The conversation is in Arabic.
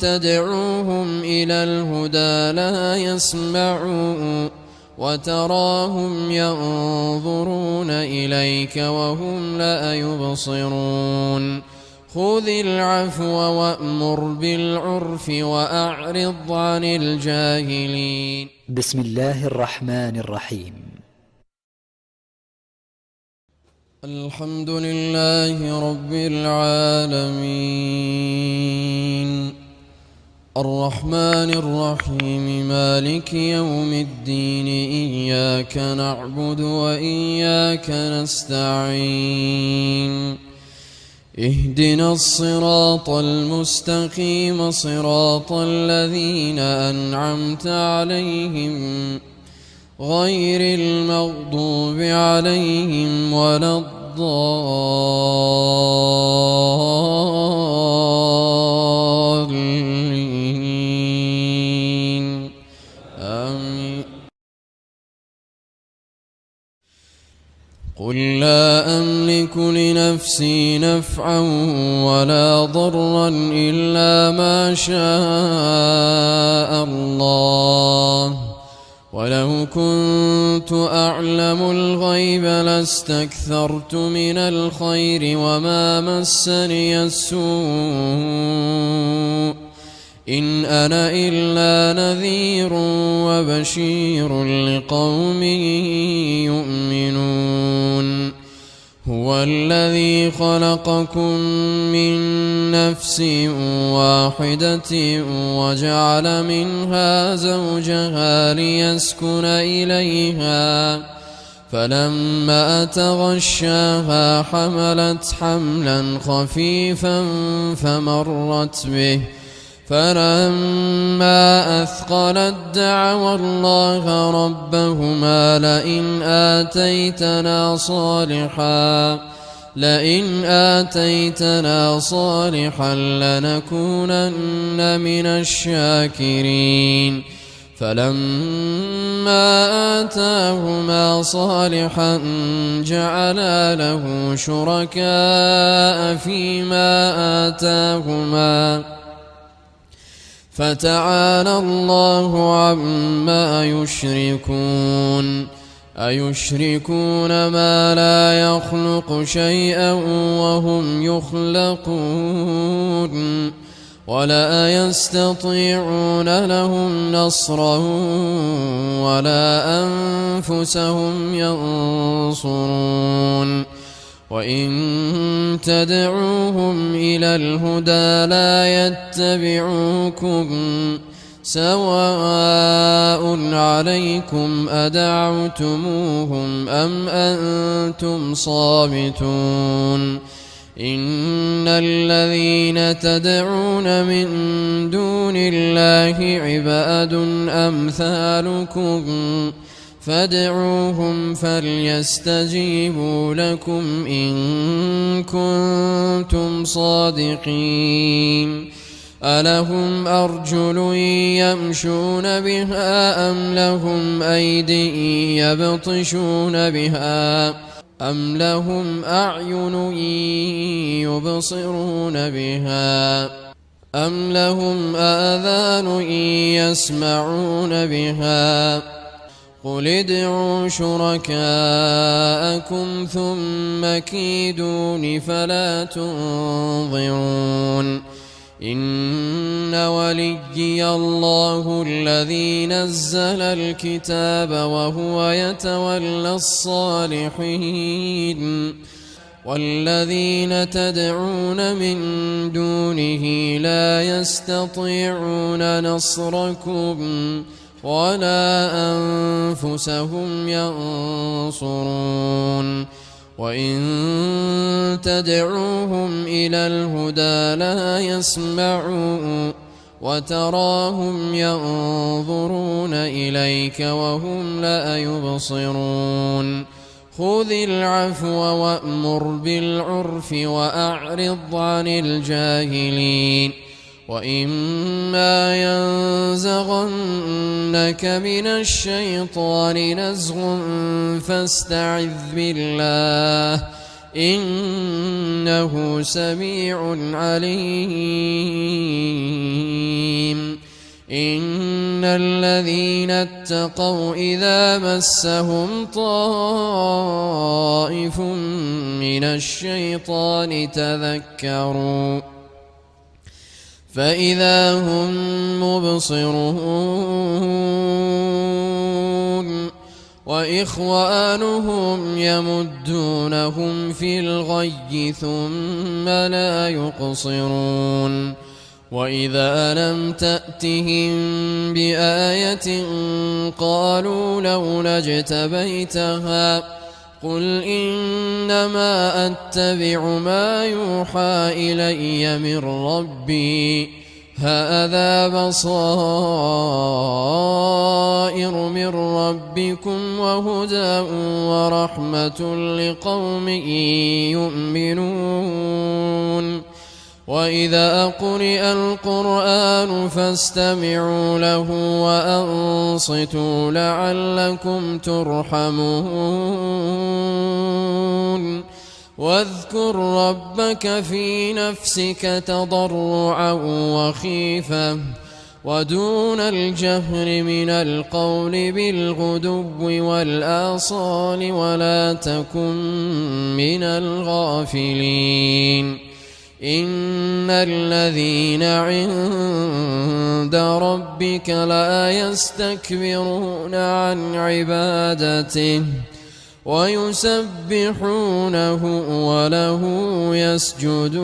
تدعوهم إلى الهدى لا يسمعوا وتراهم ينظرون إليك وهم لا يبصرون خذ العفو وأمر بالعرف وأعرض عن الجاهلين. بسم الله الرحمن الرحيم. الحمد لله رب العالمين الرحمن الرحيم مالك يوم الدين إياك نعبد وإياك نستعين اهدنا الصراط المستقيم صراط الذين أنعمت عليهم غير المغضوب عليهم ولا الضالين آمين. قل لا أملك لنفسي نفعا ولا ضرا إلا ما شاء الله ولو كنت أعلم الغيب لاستكثرت من الخير وما مسني السوء إن أنا إلا نذير وبشير لقوم يؤمنون هو الذي خلقكم من نفس واحدة وجعل منها زوجها ليسكن إليها فلما تغشاها حملت حملا خفيفا فمرت به فلما أثقلت دعوا الله ربهما لئن آتيتنا صالحا لنكونن من الشاكرين فلما آتاهما صالحا جعلا له شركاء فيما آتاهما فتعالى الله عما يشركون أيشركون ما لا يخلق شيئا وهم يخلقون ولا يستطيعون لهم نصرا ولا أنفسهم ينصرون وإن تدعوهم إلى الهدى لا يتبعوكم سواء عليكم أدعوتموهم أم أنتم صامتون إن الذين تدعون من دون الله عباد أمثالكم فادعوهم فليستجيبوا لكم إن كنتم صادقين ألهم أرجل يمشون بها أم لهم أيدي يبطشون بها أم لهم أعين يبصرون بها أم لهم آذان يسمعون بها قل ادعوا شركاءكم ثم كيدون فلا تنظرون إن وليي الله الذي نزل الكتاب وهو يتولى الصالحين والذين تدعون من دونه لا يستطيعون نصركم ولا أنفسهم ينصرون وإن تدعوهم إلى الهدى لا يسمعوا وتراهم ينظرون إليك وهم لا يبصرون خذ العفو وأمر بالعرف وأعرض عن الجاهلين وإما ينزغنك من الشيطان نزغ فاستعذ بالله إنه سميع عليم الذين اتقوا إذا مسهم طائف من الشيطان تذكروا فإذا هم مبصرون وإخوانهم يمدونهم في الغي ثم لا يقصرون وإذا لم تأتهم بآية قالوا لولا اجتبيتها قل إنما أتبع ما يوحى إلي من ربي هذا بصائر من ربكم وهدى ورحمة لقوم يؤمنون وإذا قرئ القرآن فاستمعوا له وأنصتوا لعلكم ترحمون واذكر ربك في نفسك تضرعا وخيفة ودون الجهر من القول بالغدو والآصال ولا تكن من الغافلين إن الذين عند ربك لا يستكبرون عن عبادته ويسبحونه وله يسجدون